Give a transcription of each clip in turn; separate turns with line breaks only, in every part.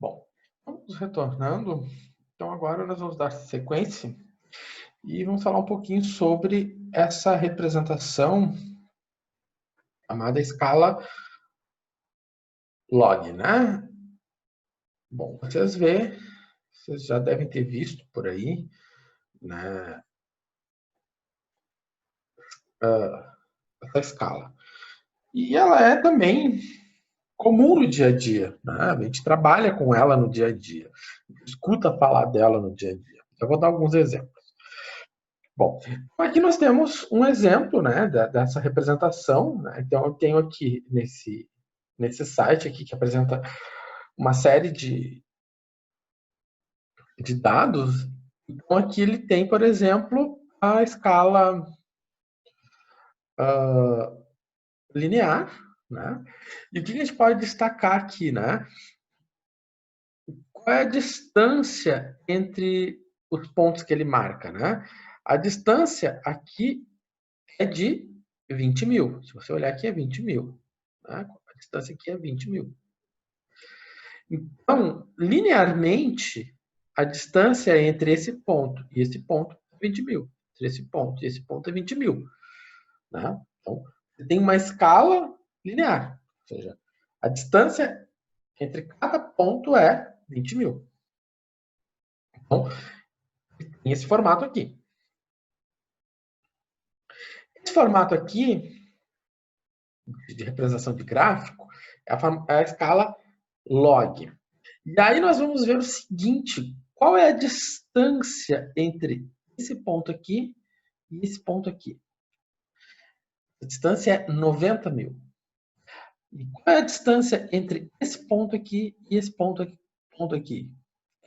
Bom, vamos retornando. Então, agora nós vamos dar sequência e vamos falar um pouquinho sobre essa representação chamada escala log, né? Bom, vocês já devem ter visto por aí, né, essa escala. E ela é também comum no dia a dia, né? A gente trabalha com ela no dia a dia, escuta falar dela no dia a dia. Eu vou dar alguns exemplos. Bom, aqui nós temos um exemplo, né, dessa representação, né? Então, eu tenho aqui nesse site aqui que apresenta uma série de dados. Então, aqui ele tem, por exemplo, a escala linear, né? E o que a gente pode destacar aqui, né? Qual é a distância entre os pontos que ele marca, né? A distância aqui é de 20 mil. Se você olhar aqui, é 20 mil. Né? A distância aqui é 20 mil. Então, linearmente, a distância entre esse ponto e esse ponto é 20 mil. Entre esse ponto e esse ponto é 20 mil. Né? Então, você tem uma escala linear. Ou seja, a distância entre cada ponto é 20 mil. Então, tem esse formato aqui. Esse formato aqui, de representação de gráfico, é a escala log. E aí nós vamos ver o seguinte: qual é a distância entre esse ponto aqui e esse ponto aqui? A distância é 90 mil. E qual é a distância entre esse ponto aqui e esse ponto aqui?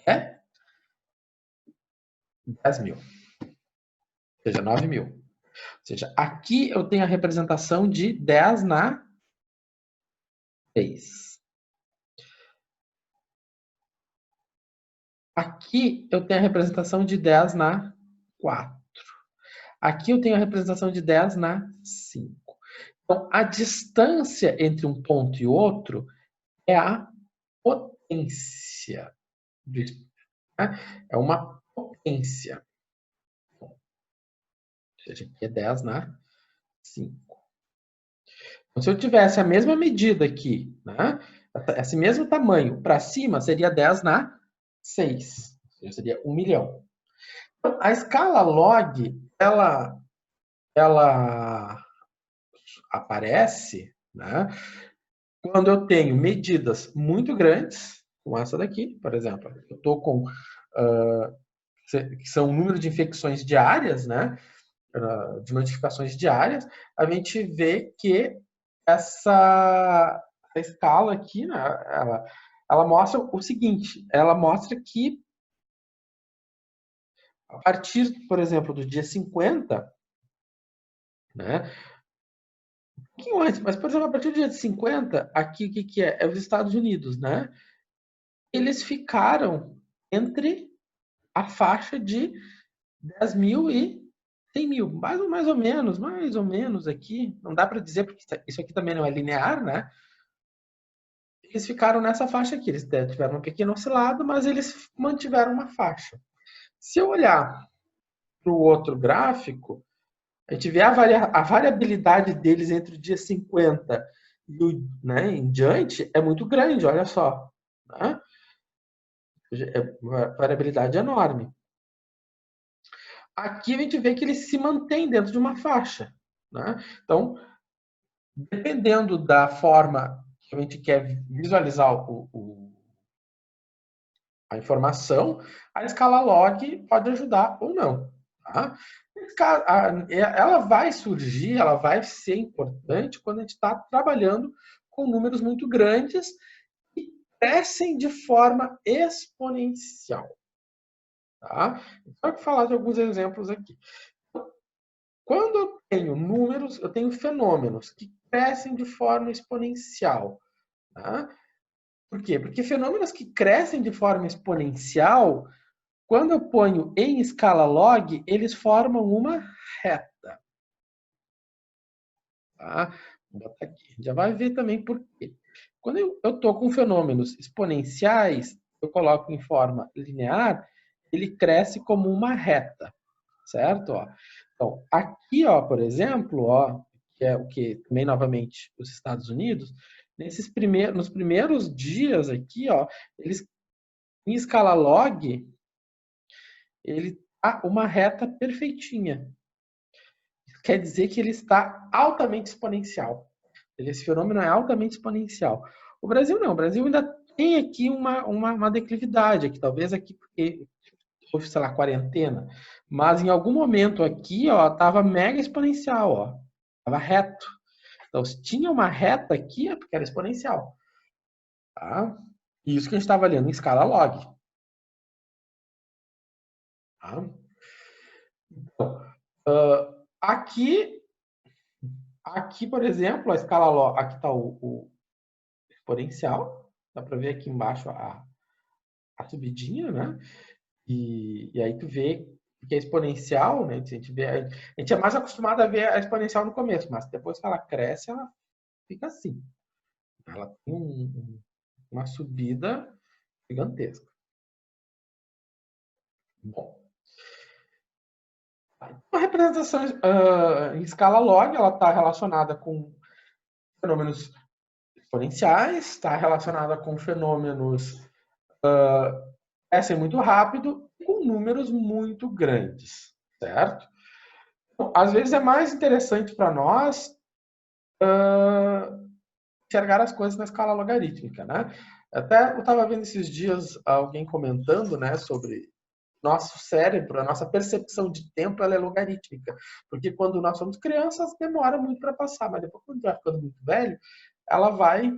É 10 mil. Ou seja, 9 mil. Ou seja, aqui eu tenho a representação de 10 na 3. Aqui eu tenho a representação de 10 na 4. Aqui eu tenho a representação de 10 na 5. Então, a distância entre um ponto e outro é a potência do espelho. Né? É uma potência. Ou seja, aqui é 10 na 5. Então, se eu tivesse a mesma medida aqui, né? Esse mesmo tamanho para cima, seria 10 na 6. Ou seja, seria 1 milhão. Então, a escala log, ela aparece, né, quando eu tenho medidas muito grandes, como essa daqui, por exemplo. Eu estou com, que são o número de infecções diárias, né, de notificações diárias, a gente vê que essa escala aqui, né, ela mostra o seguinte: ela mostra que a partir, por exemplo, do dia 50, né, um pouquinho antes, mas, por exemplo, a partir do dia 50, aqui o que é? É os Estados Unidos, né? Eles ficaram entre a faixa de 10 mil e 100 mil, mais ou menos aqui. Não dá para dizer, porque isso aqui também não é linear, né? Eles ficaram nessa faixa aqui. Eles tiveram uma pequena oscilada, mas eles mantiveram uma faixa. Se eu olhar para o outro gráfico, a gente vê a variabilidade deles entre o dia 50 e o, né, em diante é muito grande, olha só. Né? É uma variabilidade enorme. Aqui a gente vê que ele se mantém dentro de uma faixa. Né? Então, dependendo da forma que a gente quer visualizar a informação, a escala log pode ajudar ou não. Tá? Ela vai surgir, ela vai ser importante quando a gente está trabalhando com números muito grandes e crescem de forma exponencial. Tá? Então, eu vou falar de alguns exemplos aqui. Quando eu tenho números, eu tenho fenômenos que crescem de forma exponencial. Tá? Por quê? Porque fenômenos que crescem de forma exponencial, quando eu ponho em escala log, eles formam uma reta. Tá? Vou botar aqui. Já vai ver também por quê. Quando eu estou com fenômenos exponenciais, eu coloco em forma linear, ele cresce como uma reta, certo? Ó. Então, aqui, ó, por exemplo, ó, que é o que também novamente os Estados Unidos, nos primeiros dias aqui, ó, eles em escala log, ele tá uma reta perfeitinha. Quer dizer que ele está altamente exponencial. Esse fenômeno é altamente exponencial. O Brasil não, o Brasil ainda tem aqui uma declividade, aqui, talvez aqui porque houve, sei lá, quarentena, mas em algum momento aqui, ó, estava mega exponencial, ó, estava reto. Então, se tinha uma reta aqui, é porque era exponencial. Tá? E isso que a gente estava lendo em escala log. Tá? Então, aqui, por exemplo, a escala log, aqui está o exponencial, dá para ver aqui embaixo a subidinha, né? E aí tu vê que é exponencial, né? A gente é mais acostumado a ver a exponencial no começo, mas depois que ela cresce, ela fica assim. Ela tem uma subida gigantesca. Bom, a representação em escala log, ela está relacionada com fenômenos exponenciais, está relacionada com fenômenos crescem muito rápido com números muito grandes, certo? Então, às vezes é mais interessante para nós enxergar as coisas na escala logarítmica, né? Até eu estava vendo esses dias alguém comentando, né, sobre nosso cérebro, a nossa percepção de tempo, ela é logarítmica, porque quando nós somos crianças demora muito para passar, mas depois quando vai ficando muito velho, ela vai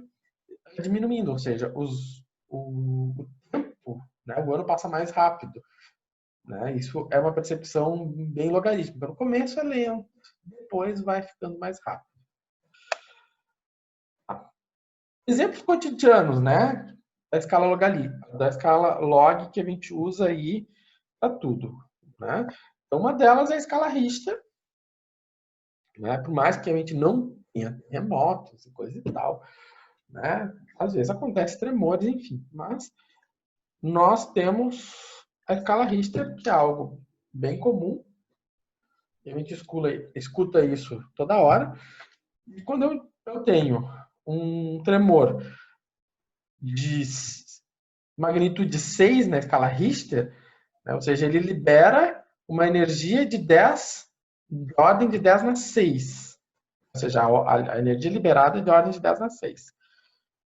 diminuindo, ou seja, o tempo, né, o ano passa mais rápido, né? Isso é uma percepção bem logarítmica. No começo é lento, depois vai ficando mais rápido. Exemplos cotidianos, né? Da escala da escala log que a gente usa aí para tudo, né? Então, uma delas é a escala Richter, né? Por mais que a gente não tenha terremotos e coisa e tal, né? Às vezes acontece tremores, enfim, mas nós temos a escala Richter, que é algo bem comum, a gente escuta isso toda hora, e quando eu tenho um tremor de magnitude 6 na escala Richter, né? Ou seja, ele libera uma energia de ordem de 10 na 6. Ou seja, a energia liberada é de ordem de 10 na 6.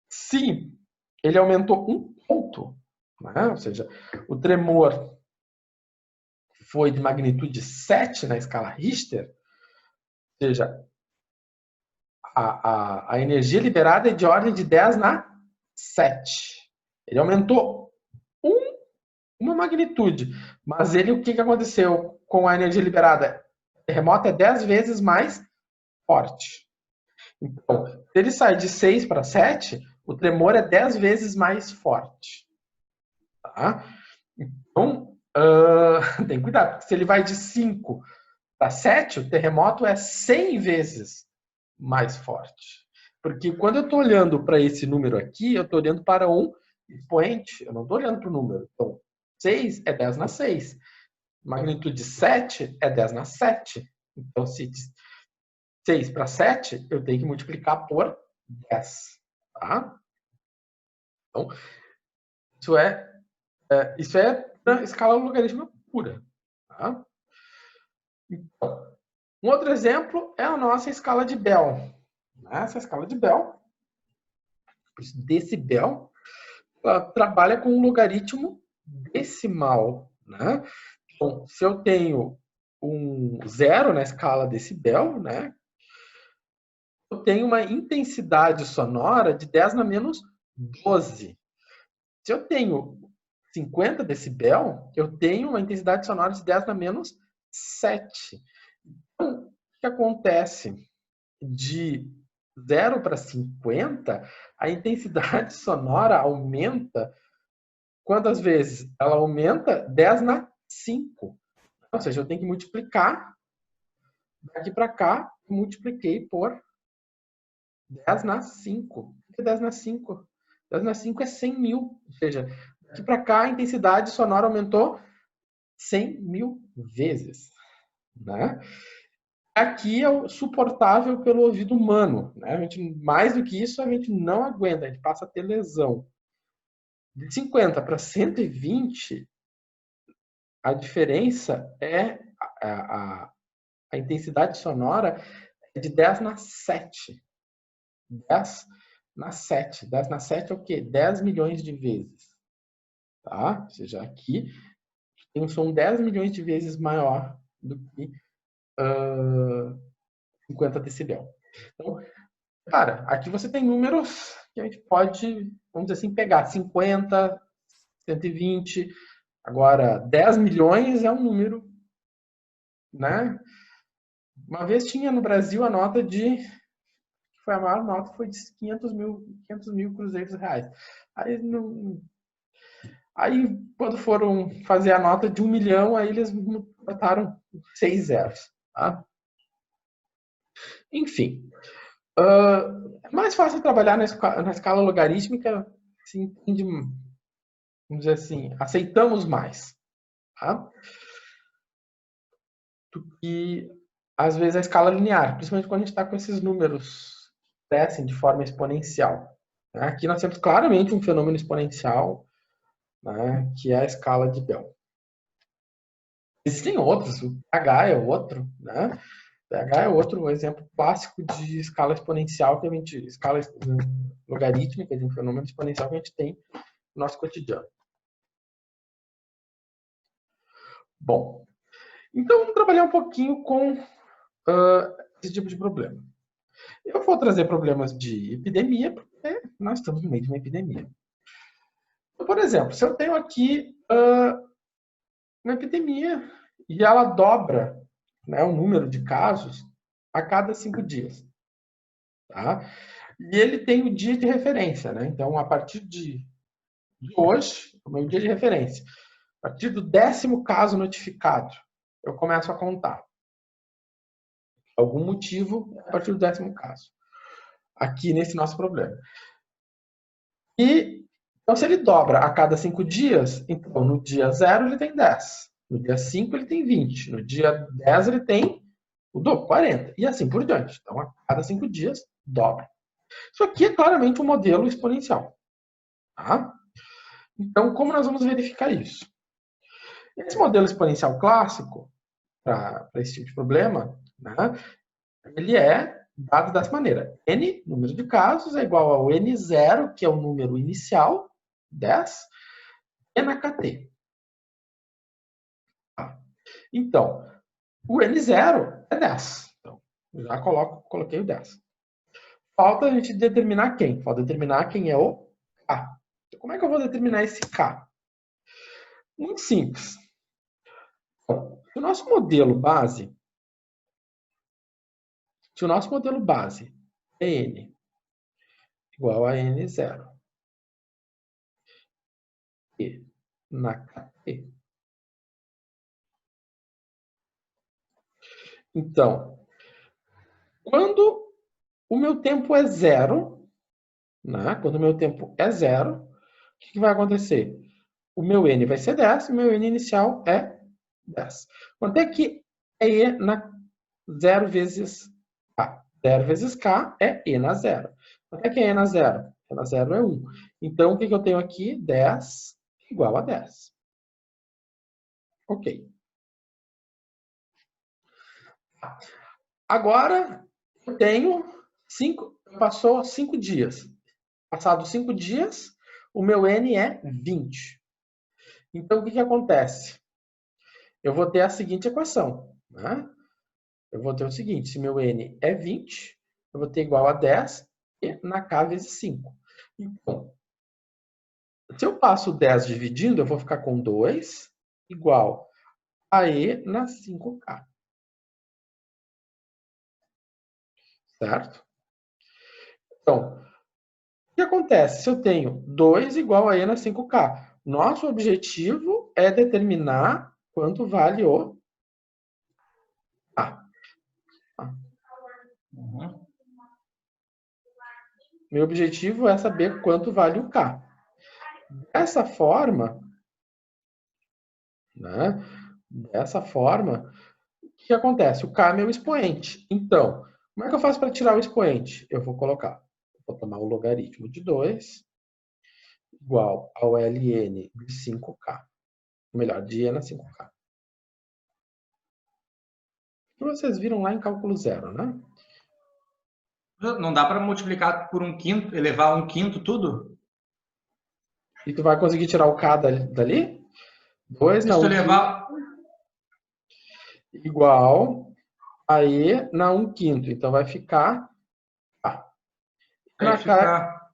Se ele aumentou um ponto, né? Ou seja, o tremor foi de magnitude 7 na escala Richter, ou seja, a energia liberada é de ordem de 10 na 7. Ele aumentou uma magnitude. Mas o que aconteceu com a energia liberada? O terremoto é 10 vezes mais forte. Então, se ele sai de 6 para 7, o tremor é 10 vezes mais forte. Tá? Então, tem cuidado, porque se ele vai de 5 para 7, o terremoto é 100 vezes mais forte. Porque quando eu estou olhando para esse número aqui, eu estou olhando para um expoente, eu não estou olhando para o número. Então, 6 é 10 na 6. Magnitude 7 é 10 na 7. Então, se de 6 para 7, eu tenho que multiplicar por 10. Tá? Então, isso é na escala logarítmica pura. Tá? Então, um outro exemplo é a nossa escala de Bell. Essa escala de Bell, decibel, ela trabalha com um logaritmo decimal. Né? Então, se eu tenho um zero na escala decibel, né, eu tenho uma intensidade sonora de 10 na menos 12. Se eu tenho 50 decibel, eu tenho uma intensidade sonora de 10 na menos 7. Então, o que acontece? De 0 para 50, a intensidade sonora aumenta. Quantas vezes? Ela aumenta 10 na 5. Ou seja, eu tenho que multiplicar daqui para cá, multipliquei por 10 na 5. O que é 10 na 5? 10 na 5 é 100 mil. Ou seja, Aqui para cá, a intensidade sonora aumentou 100.000 vezes, né? Aqui é o suportável pelo ouvido humano, né? A gente, mais do que isso, a gente não aguenta, a gente passa a ter lesão. De 50 para 120, a diferença é a intensidade sonora é de 10 na 7. 10 na 7. 10 na 7 é o quê? 10 milhões de vezes. Tá? Ou seja, aqui tem um som 10 milhões de vezes maior do que 50 decibel. Então, cara, aqui você tem números que a gente pode, vamos dizer assim, pegar 50, 120. Agora, 10 milhões é um número, né? Uma vez tinha no Brasil a nota de, foi a maior nota, foi de 500 mil cruzeiros reais. Aí, aí, quando foram fazer a nota de 1 milhão, aí eles botaram 6 zeros. Tá? Enfim, é mais fácil trabalhar na escala logarítmica, se entende, vamos dizer assim, aceitamos mais. Tá? Do que, às vezes, a escala linear, principalmente quando a gente está com esses números que crescem de forma exponencial. Né? Aqui nós temos claramente um fenômeno exponencial, né, que é a escala de Bell. Existem outros, o pH é outro, né? O pH é outro exemplo clássico de escala exponencial que a gente, escala logarítmica de um fenômeno exponencial que a gente tem no nosso cotidiano. Bom, então vamos trabalhar um pouquinho com esse tipo de problema. Eu vou trazer problemas de epidemia, porque nós estamos no meio de uma epidemia. Então, por exemplo, se eu tenho aqui uma epidemia e ela dobra, né, o número de casos a cada 5 dias. Tá? E ele tem o dia de referência. Né? Então, a partir de hoje, é o meu dia de referência. A partir do 10º caso notificado, eu começo a contar. Algum motivo a partir do 10º caso. Aqui nesse nosso problema. E, então, se ele dobra a cada 5 dias, então no dia 0 ele tem 10. No dia 5 ele tem 20. No dia 10 ele tem o dobro, 40. E assim por diante. Então, a cada 5 dias, dobra. Isso aqui é claramente um modelo exponencial. Tá? Então, como nós vamos verificar isso? Esse modelo exponencial clássico, para esse tipo de problema, né, ele é dado dessa maneira. N, número de casos, é igual ao N0, que é o número inicial, 10, e na KT. Então, o N0 é 10. Então, já coloquei o 10. Falta a gente determinar quem? Falta determinar quem é o K. Então, como é que eu vou determinar esse K? Muito simples. Bom, se o nosso modelo base é N igual a N0 e na KT, então, quando o meu tempo é zero, né? Quando o meu tempo é zero, o que vai acontecer? O meu N vai ser 10, o meu N inicial é 10. Quanto é que é E na 0 vezes K? 0 vezes K é E na 0. Quanto é que é E na 0? E na 0 é 1. Então, o que eu tenho aqui? 10 igual a 10. Ok. Agora, eu tenho 5, passou 5 dias. Passados 5 dias, o meu N é 20. Então, o que acontece? Eu vou ter a seguinte equação. Né? Eu vou ter o seguinte, se meu N é 20, eu vou ter igual a 10 e na K vezes 5. Então, se eu passo 10 dividindo, eu vou ficar com 2 igual a E na 5K. Certo? Então, o que acontece? Se eu tenho 2 igual a E na 5K, nosso objetivo é determinar quanto vale o A. Meu objetivo é saber quanto vale o K. Dessa forma, né? Dessa forma, o que acontece? O K é meu expoente. Então, como é que eu faço para tirar o expoente? Eu vou tomar o logaritmo de 2 igual ao ln de 5K. Melhor, de E na 5K. Que vocês viram lá em cálculo zero, né?
Não dá para multiplicar por 1/5, elevar 1/5 tudo?
E tu vai conseguir tirar o K dali? 2 na
Se tu
1/5
elevar,
igual a E na 1/5. Então vai ficar K.
aí fica...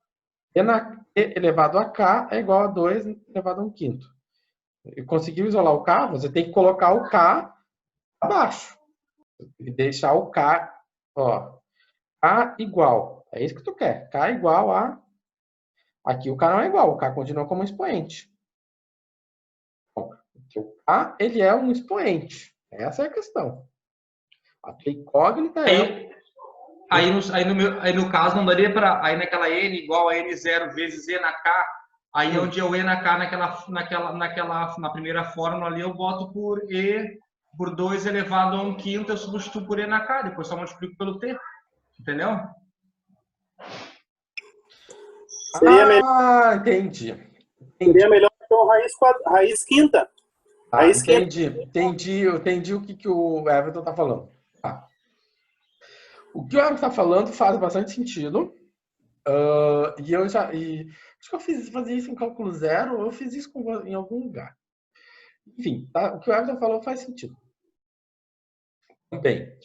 E na E elevado a K é igual a 2 elevado a 1/5. E conseguiu isolar o K? Você tem que colocar o K abaixo. E deixar o K, ó, K igual. É isso que tu quer. K igual a... Aqui o K não é igual, o K continua como expoente. Bom, o K, ele é um expoente. Essa é a questão. A tua incógnita é...
Aí no caso não daria para... Aí naquela N igual a N0 vezes E na K, aí onde é o E na K na primeira fórmula ali, eu boto por E por 2 elevado a 1/5, eu substituo por E na K, depois só multiplico pelo T. Entendeu?
Entendi.
Seria melhor então raiz quinta. Raiz quinta.
Entendi o que o Everton está falando. Tá. O que o Everton está falando faz bastante sentido. E eu já. Acho que eu fazia isso em cálculo zero, ou eu fiz isso em algum lugar. Enfim, tá? O que o Everton falou faz sentido. Bem,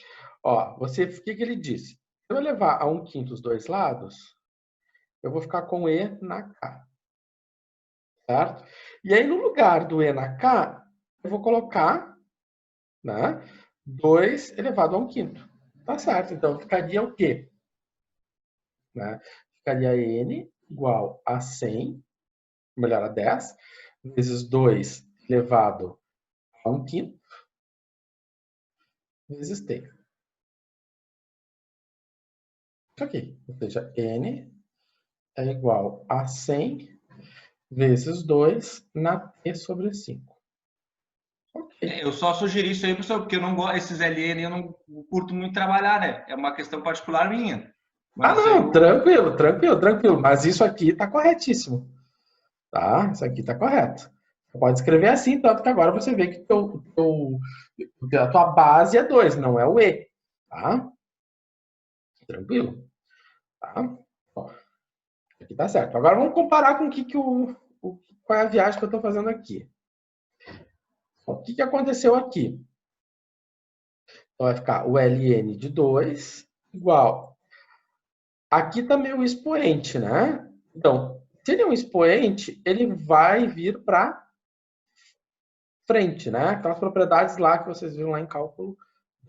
ó, o que ele disse? Se eu levar a 1/5 os dois lados, eu vou ficar com E na K. Certo? E aí, no lugar do E na K, eu vou colocar, né, 2 elevado a 1/5. Tá certo. Então, ficaria o quê? Né? Ficaria N igual a 100, melhor, a 10, vezes 2 elevado a 1/5, vezes T. Isso aqui. Ou seja, N é igual a 100 vezes 2 na T sobre 5. Ok.
Eu só sugeri isso aí, pessoal, porque eu não gosto, esses LN eu não curto muito trabalhar, né? É uma questão particular minha. Mas isso aí
Não, tranquilo. Mas isso aqui está corretíssimo. Tá? Isso aqui está correto. Você pode escrever assim, tanto que agora você vê que a tua base é 2, não é o E. Tá? Tranquilo? Tá? Ó, aqui tá certo. Agora vamos comparar com qual é a viagem que eu estou fazendo aqui. O que aconteceu aqui? Então vai ficar o ln de 2 igual. Aqui também o expoente, né? Então, se ele é um expoente, ele vai vir para frente, né? Aquelas propriedades lá que vocês viram lá em cálculo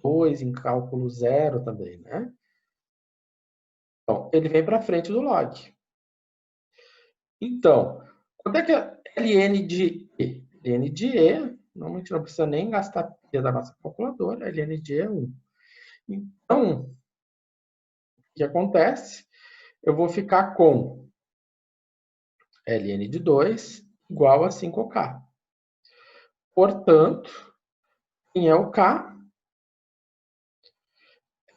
2, em cálculo zero também, né? Então, ele vem para frente do log. Então, quanto é que é ln de E? ln de E, normalmente não precisa nem gastar P da nossa calculadora, ln de E é 1. Então, o que acontece? Eu vou ficar com ln de 2 igual a 5K. Portanto, quem é o K?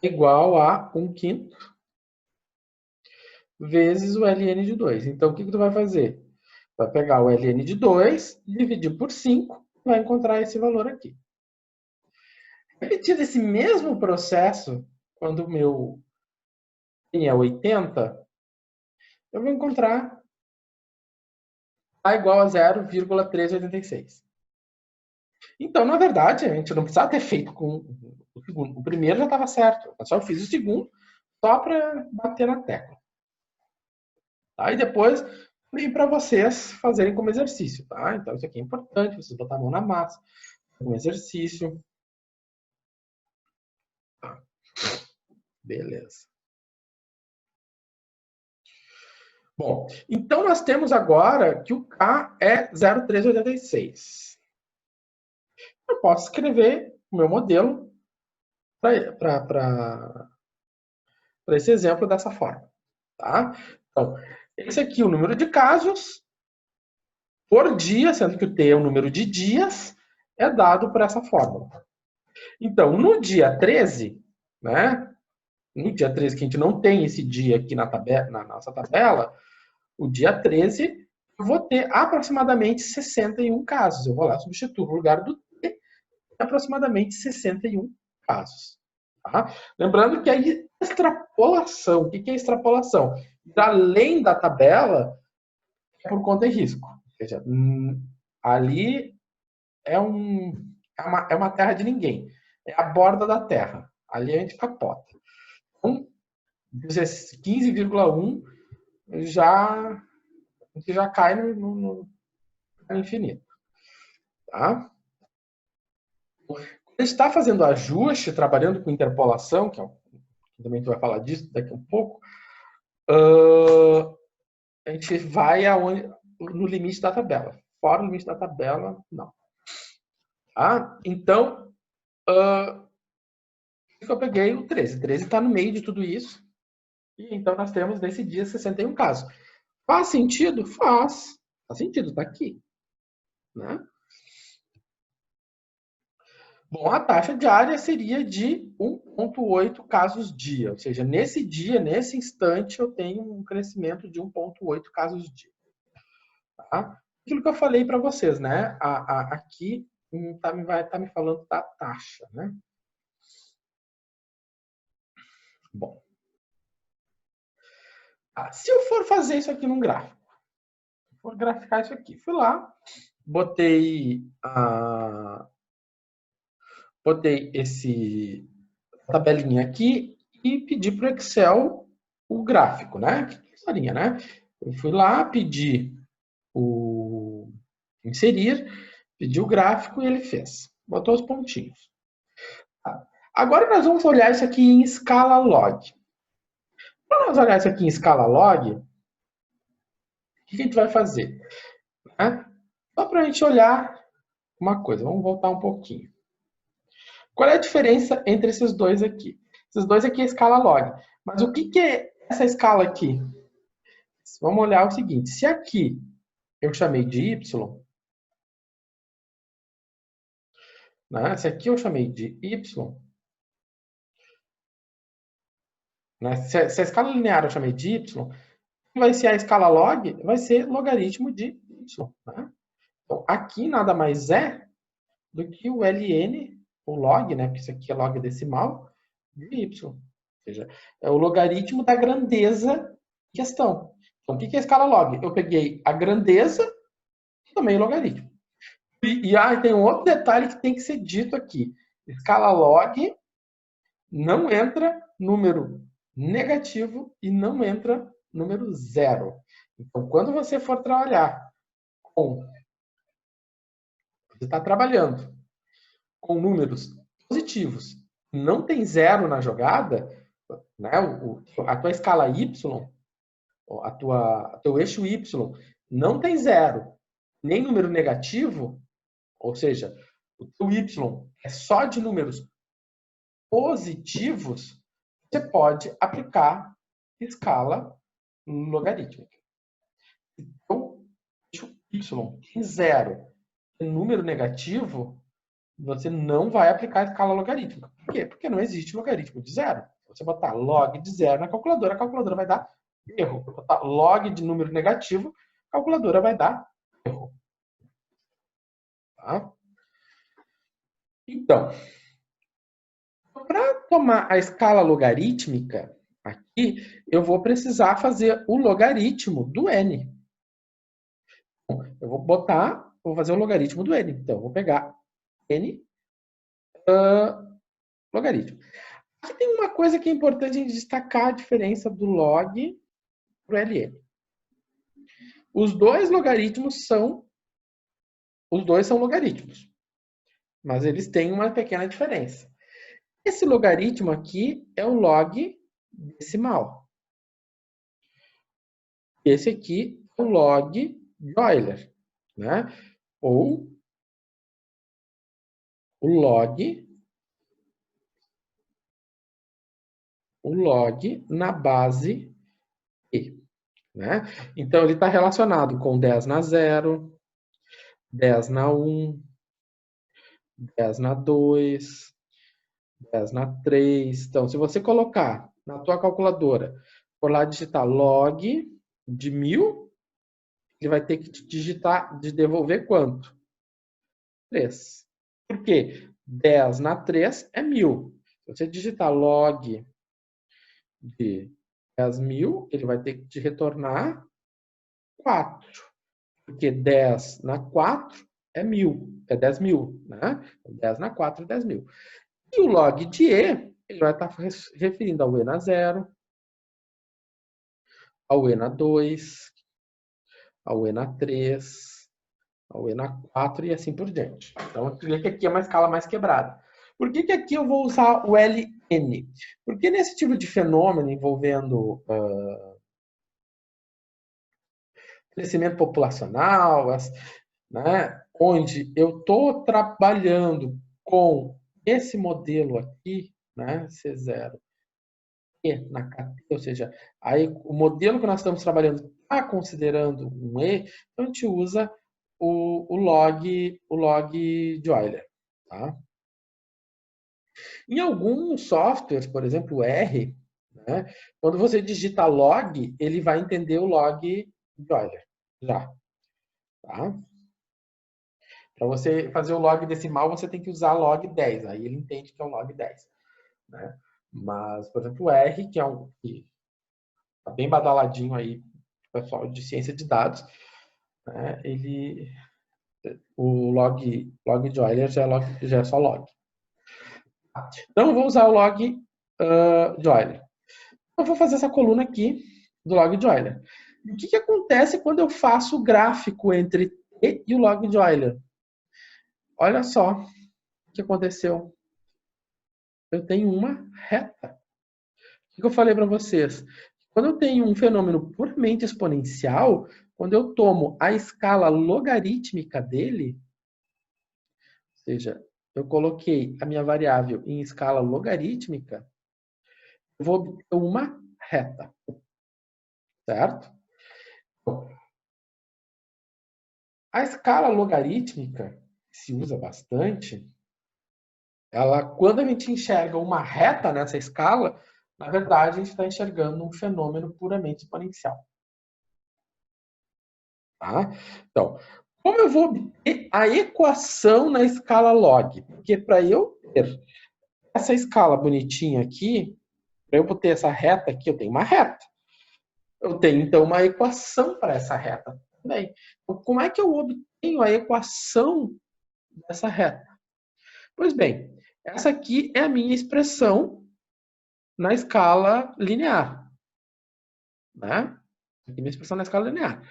Igual a 1/5 vezes o ln de 2. Então, o que tu vai fazer? Vai pegar o ln de 2, dividir por 5, vai encontrar esse valor aqui. Repetindo esse mesmo processo, quando o meu n é 80, eu vou encontrar A igual a 0,386. Então, na verdade, a gente não precisava ter feito com o segundo. O primeiro já estava certo. Eu só fiz o segundo só para bater na tecla. Tá? E depois vim para vocês fazerem como exercício. Tá? Então, isso aqui é importante, vocês botar a mão na massa, como exercício. Tá. Beleza. Bom, então nós temos agora que o K é 0,386. Eu posso escrever o meu modelo para esse exemplo dessa forma. Tá? Então, esse aqui é o número de casos por dia, sendo que o T é o número de dias, é dado por essa fórmula. Então, no dia 13, né? No dia 13, que a gente não tem esse dia aqui na nossa tabela, o dia 13, eu vou ter aproximadamente 61 casos. Eu vou lá, substituo o lugar do T, aproximadamente 61 casos. Tá? Lembrando que a extrapolação, o que é extrapolação? Além da tabela, é por conta e risco. Ou seja, ali é uma terra de ninguém. É a borda da terra. Ali a gente capota. Então, 15,1 já cai no infinito. Tá? Quando a gente está fazendo ajuste, trabalhando com interpolação, que também a gente vai falar disso daqui a um pouco, a gente vai no limite da tabela. Fora o limite da tabela, não. Tá? Então, eu peguei o 13. O 13 está no meio de tudo isso. E então nós temos nesse dia 61 casos. Faz sentido? Faz. Faz sentido, está aqui. Né? Bom, a taxa diária seria de 1,8 casos dia. Ou seja, nesse dia, nesse instante, eu tenho um crescimento de 1,8 casos dia. Tá? Aquilo que eu falei para vocês, né? Aqui vai estar me falando da taxa, né? Bom. Se eu for fazer isso aqui num gráfico, for graficar isso aqui, fui lá, botei esse tabelinha aqui e pedi para o Excel o gráfico, né? Que historinha, né? Eu fui lá, pedi o inserir, pedi o gráfico e ele fez. Botou os pontinhos. Tá. Agora nós vamos olhar isso aqui em escala log. Para nós olhar isso aqui em escala log, o que a gente vai fazer? Né? Só para a gente olhar uma coisa, vamos voltar um pouquinho. Qual é a diferença entre esses dois aqui? Esses dois aqui é escala log. Mas o que é essa escala aqui? Vamos olhar o seguinte. Se aqui eu chamei de y, né? Se aqui eu chamei de y, né? Se a escala linear eu chamei de y, vai ser a escala log, vai ser logaritmo de y. Né? Então, aqui nada mais é do que o ln, o log, né? Porque isso aqui é log decimal, de y. Ou seja, é o logaritmo da grandeza em questão. Então, o que é a escala log? Eu peguei a grandeza e tomei o logaritmo. E tem um outro detalhe que tem que ser dito aqui. Escala log não entra número negativo e não entra número zero. Então, quando você for trabalhar você está trabalhando com números positivos, não tem zero na jogada, né? A tua escala y, teu eixo y não tem zero, nem número negativo, ou seja, o teu y é só de números positivos, você pode aplicar escala logarítmica. Então, eixo y tem zero, tem número negativo, você não vai aplicar a escala logarítmica. Por quê? Porque não existe logaritmo de zero. Se você botar log de zero na calculadora, a calculadora vai dar erro. Se botar log de número negativo, a calculadora vai dar erro. Tá? Então, para tomar a escala logarítmica, aqui, eu vou precisar fazer o logaritmo do n. Eu vou fazer o logaritmo do n. Então, eu vou pegar n logaritmo. Aqui tem uma coisa que é importante a gente destacar a diferença do log para o ln. Os dois são logaritmos, mas eles têm uma pequena diferença. Esse logaritmo aqui é o log decimal. Esse aqui é o log de Euler, né? Ou o log na base e. Né? Então, ele está relacionado com 10 na zero, 10 na 1, 10 na 2, 10 na 3. Então, se você colocar na tua calculadora, por lá digitar log de 1000, ele vai ter que te digitar, de devolver quanto? 3. Por quê? 10 na 3 é 1000. Se você digitar log de 10.000, ele vai ter que te retornar 4. Porque 10 na 4 é 1000, é 10.000, né? 10 na 4 é 10.000. E o log de E, ele vai estar referindo ao E na 0, ao E na 2, ao E na 3, ao E na 4 e assim por diante. Então, eu queria que aqui é uma escala mais quebrada. Por que aqui eu vou usar o LN? Porque nesse tipo de fenômeno envolvendo crescimento populacional, né, onde eu estou trabalhando com esse modelo aqui, né, C0, E na KT, ou seja, aí o modelo que nós estamos trabalhando está considerando um E, então a gente usa o log de Euler. Tá? Em alguns softwares, por exemplo, o R, né, quando você digita log, ele vai entender o log de Euler já. Tá? Para você fazer o log decimal, você tem que usar log 10. Aí ele entende que é um log 10. Né? Mas, por exemplo, o R, que é um que está bem badaladinho aí, pessoal de ciência de dados, né? O log de Euler já é só log. Então, eu vou usar o log de Euler. Eu vou fazer essa coluna aqui do log de Euler. O que acontece quando eu faço o gráfico entre T e o log de Euler? Olha só o que aconteceu. Eu tenho uma reta. O que eu falei para vocês? Quando eu tenho um fenômeno puramente exponencial, quando eu tomo a escala logarítmica dele, ou seja, eu coloquei a minha variável em escala logarítmica, eu vou obter uma reta. Certo? A escala logarítmica, que se usa bastante, quando a gente enxerga uma reta nessa escala, na verdade, a gente está enxergando um fenômeno puramente exponencial. Tá? Então, como eu vou obter a equação na escala log? Porque para eu ter essa escala bonitinha aqui, para eu ter essa reta aqui, eu tenho uma reta. Eu tenho, então, uma equação para essa reta também. Então, como é que eu obtenho a equação dessa reta? Pois bem, essa aqui é a minha expressão na escala linear. Né? Aqui é a minha expressão na escala linear.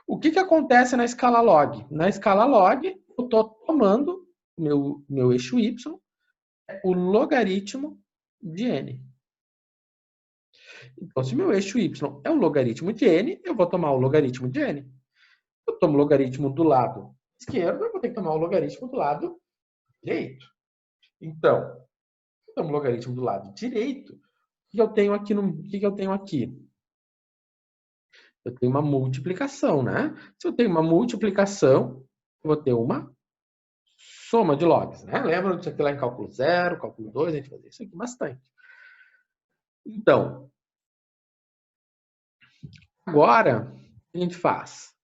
O que acontece na escala log? Na escala log, eu estou tomando meu eixo y, o logaritmo de n. Então, se meu eixo y é o logaritmo de n, eu vou tomar o logaritmo de n. Eu tomo o logaritmo do lado esquerdo, eu vou ter que tomar o logaritmo do lado direito. Então, se eu tomo o logaritmo do lado direito, o que eu tenho aqui? Eu tenho uma multiplicação, né? Se eu tenho uma multiplicação, eu vou ter uma soma de logs, né? Lembra disso aqui lá em cálculo 0, cálculo 2, a gente fazia isso aqui bastante. Então, agora, o que a gente faz?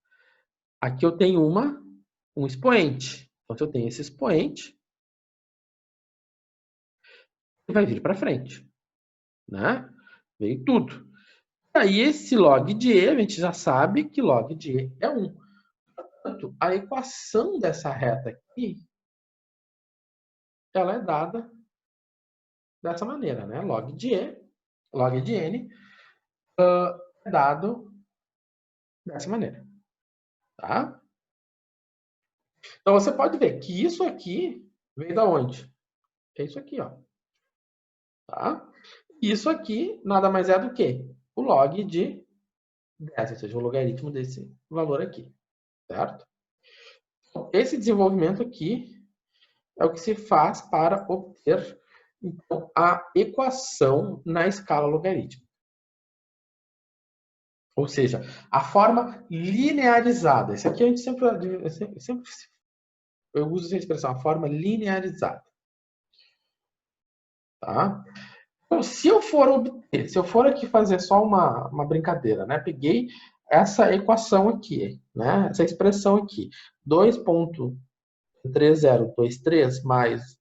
Aqui eu tenho um expoente. Então, se eu tenho esse expoente, ele vai vir para frente, né? Veio tudo. Aí, esse log de E, a gente já sabe que log de E é 1. Portanto, a equação dessa reta aqui, ela é dada dessa maneira, né? Log de E, log de N, é dado dessa maneira. Tá? Então, você pode ver que isso aqui veio da onde? É isso aqui, ó. Tá? Isso aqui nada mais é do que o log de 10, ou seja, o logaritmo desse valor aqui. Certo? Esse desenvolvimento aqui é o que se faz para obter então, a equação na escala logarítmica. Ou seja, a forma linearizada. Isso aqui a gente sempre eu uso essa expressão, a forma linearizada. Tá? Então, se eu for aqui fazer só uma brincadeira, né? Peguei essa equação aqui, né? Essa expressão aqui, 2.3023 mais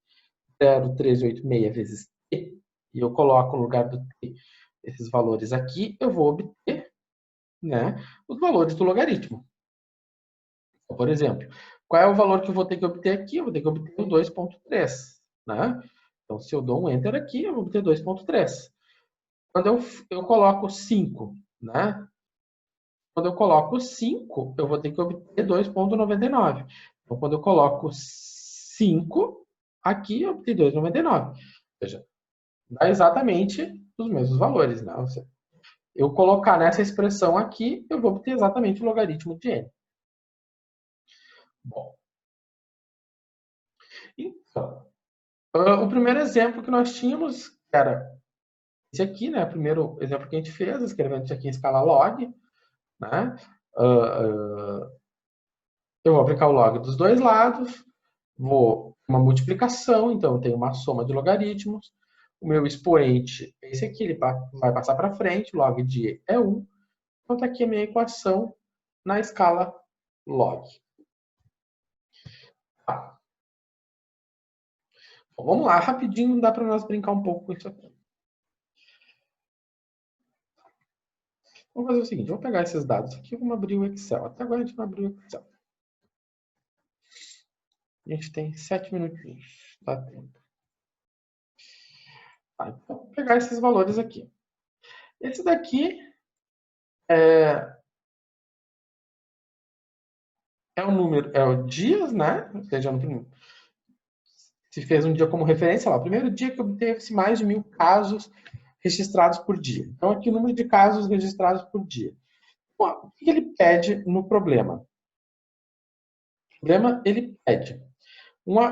0,386 vezes t, e eu coloco no lugar do t esses valores aqui, eu vou obter, né, os valores do logaritmo. Então, por exemplo, qual é o valor que eu vou ter que obter aqui? Eu vou ter que obter o 2,3, né? Então, se eu dou um Enter aqui, eu vou obter 2,3. Quando eu coloco 5, né? Quando eu coloco 5, eu vou ter que obter 2,99. Então, quando eu coloco 5, aqui eu obtenho 2,99. Ou seja, dá exatamente os mesmos valores, né? Ou seja, eu colocar nessa expressão aqui, eu vou obter exatamente o logaritmo de n. Bom. Então, o primeiro exemplo que nós tínhamos era esse aqui, né? O primeiro exemplo que a gente fez, escrevendo isso aqui em escala log, né? Eu vou aplicar o log dos dois lados, vou uma multiplicação, então eu tenho uma soma de logaritmos. O meu expoente é esse aqui, ele vai passar para frente, log de e é 1. Então está aqui a minha equação na escala log. Tá. Bom, vamos lá, rapidinho, dá para nós brincar um pouco com isso aqui. Vamos fazer o seguinte, vou pegar esses dados aqui e vamos abrir o Excel. Até agora a gente não abriu o Excel. A gente tem 7 minutinhos. Dá tempo. Tá, então, vou pegar esses valores aqui. Esse daqui é o número, é o dias, né? Ou seja, se fez um dia como referência lá. O primeiro dia que obteve-se mais de 1.000 casos registrados por dia. Então, aqui o número de casos registrados por dia. Bom, o que ele pede no problema? O problema, ele pede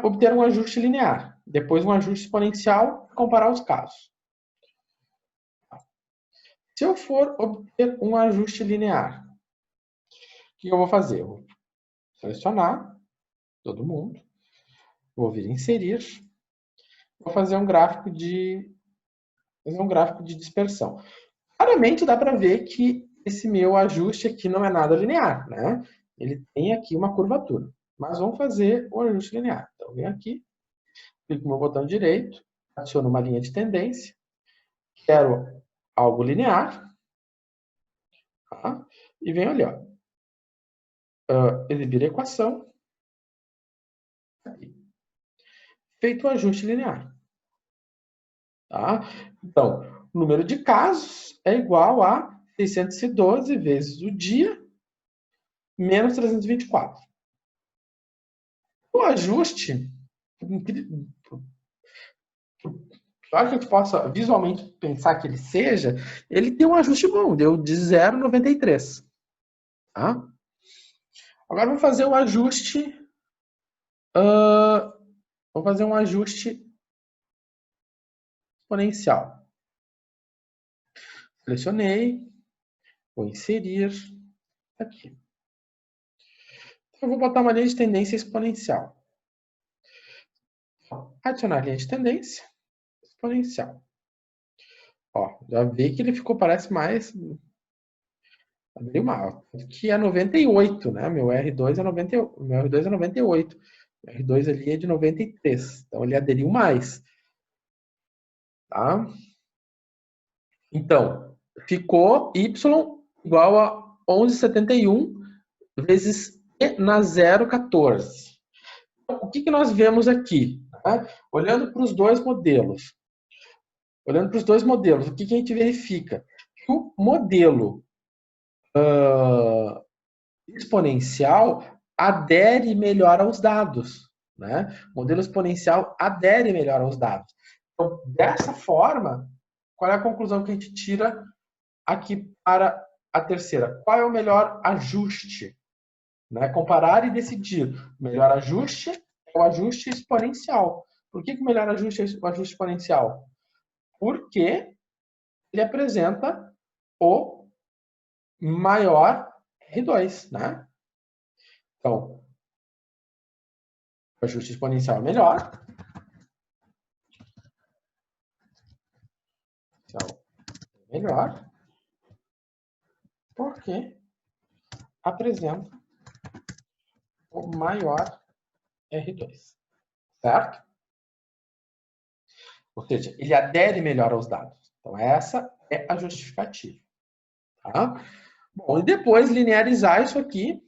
obter um ajuste linear, depois um ajuste exponencial e comparar os casos. Se eu for obter um ajuste linear, o que eu vou fazer? Eu vou selecionar todo mundo, vou vir inserir, vou fazer um gráfico de dispersão. Claramente dá para ver que esse meu ajuste aqui não é nada linear, né? Ele tem aqui uma curvatura. Mas vamos fazer o ajuste linear. Então, eu venho aqui, clico no meu botão direito, adiciono uma linha de tendência, quero algo linear, tá? E venho ali, ó, exibir a equação, aqui. Feito o ajuste linear. Tá? Então, o número de casos é igual a 612 vezes o dia menos 324. O ajuste, claro que a gente possa visualmente pensar que ele seja, ele tem um ajuste bom, deu de 0,93. Tá? Agora vamos fazer o ajuste. Vou fazer um ajuste exponencial. Selecionei, vou inserir aqui. Eu vou botar uma linha de tendência exponencial. Adicionar linha de tendência exponencial. Ó, já vi que ele parece mais. Abriu mal. Que é 98, né? Meu R2 é 98. Meu R2 é 98. O R2 ali é de 93. Então ele aderiu mais. Tá? Então, ficou Y igual a 1171 vezes E na 0,14. Então, o que nós vemos aqui? Tá? Olhando para os dois modelos. O que a gente verifica? Que o modelo exponencial adere melhor aos dados. Né? O modelo exponencial adere melhor aos dados. Então, dessa forma, qual é a conclusão que a gente tira aqui para a terceira? Qual é o melhor ajuste? Né? Comparar e decidir. O melhor ajuste é o ajuste exponencial. Por que o melhor ajuste é o ajuste exponencial? Porque ele apresenta o maior R2, né? Então, O ajuste exponencial é melhor. Melhor. Porque apresenta o maior R2. Certo? Ou seja, ele adere melhor aos dados. Então, essa é a justificativa. Tá? Bom, e depois linearizar isso aqui,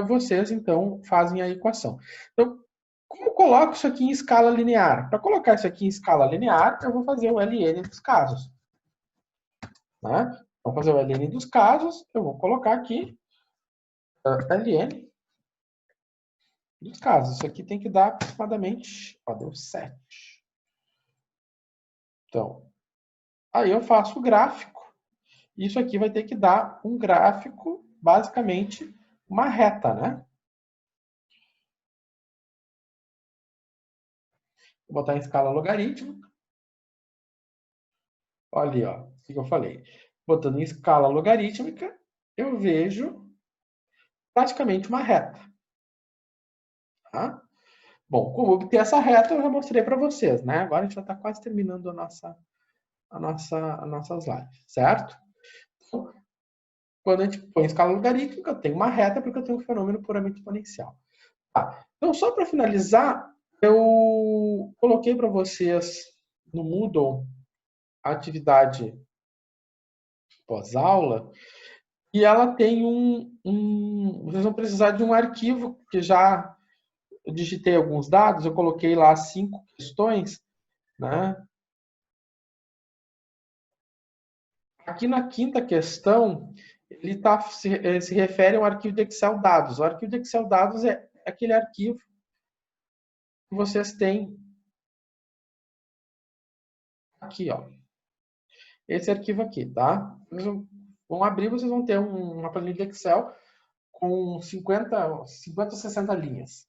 vocês, então, fazem a equação. Então, como eu coloco isso aqui em escala linear? Para colocar isso aqui em escala linear, eu vou fazer o LN dos casos. Né? Vou fazer o LN dos casos, eu vou colocar aqui LN dos casos. Isso aqui tem que dar aproximadamente, deu 7. Então, aí eu faço o gráfico. Isso aqui vai ter que dar um gráfico, basicamente, uma reta, né? Vou botar em escala logarítmica. Olha ali, ó, o que eu falei. Botando em escala logarítmica, eu vejo praticamente uma reta. Tá? Bom, como obter essa reta, eu já mostrei para vocês, né? Agora a gente já está quase terminando a nossa slide, certo? Então, quando a gente põe em escala logarítmica, eu tenho uma reta porque eu tenho um fenômeno puramente exponencial. Tá. Então, só para finalizar, eu coloquei para vocês no Moodle a atividade pós-aula e ela tem vocês vão precisar de um arquivo que já eu digitei alguns dados, eu coloquei lá 5 questões, né? Aqui na quinta questão, ele se refere ao arquivo de Excel dados. O arquivo de Excel dados é aquele arquivo que vocês têm aqui, ó. Esse arquivo aqui, tá? Vocês vão abrir, vocês vão ter uma planilha de Excel com 50 60 linhas.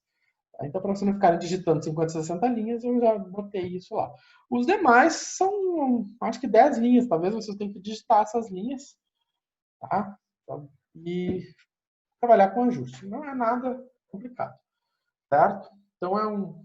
Então, para vocês não ficarem digitando 50, 60 linhas, eu já botei isso lá. Os demais são, acho que 10 linhas. Talvez vocês tenham que digitar essas linhas, tá? E trabalhar com ajuste. Não é nada complicado, certo? Então,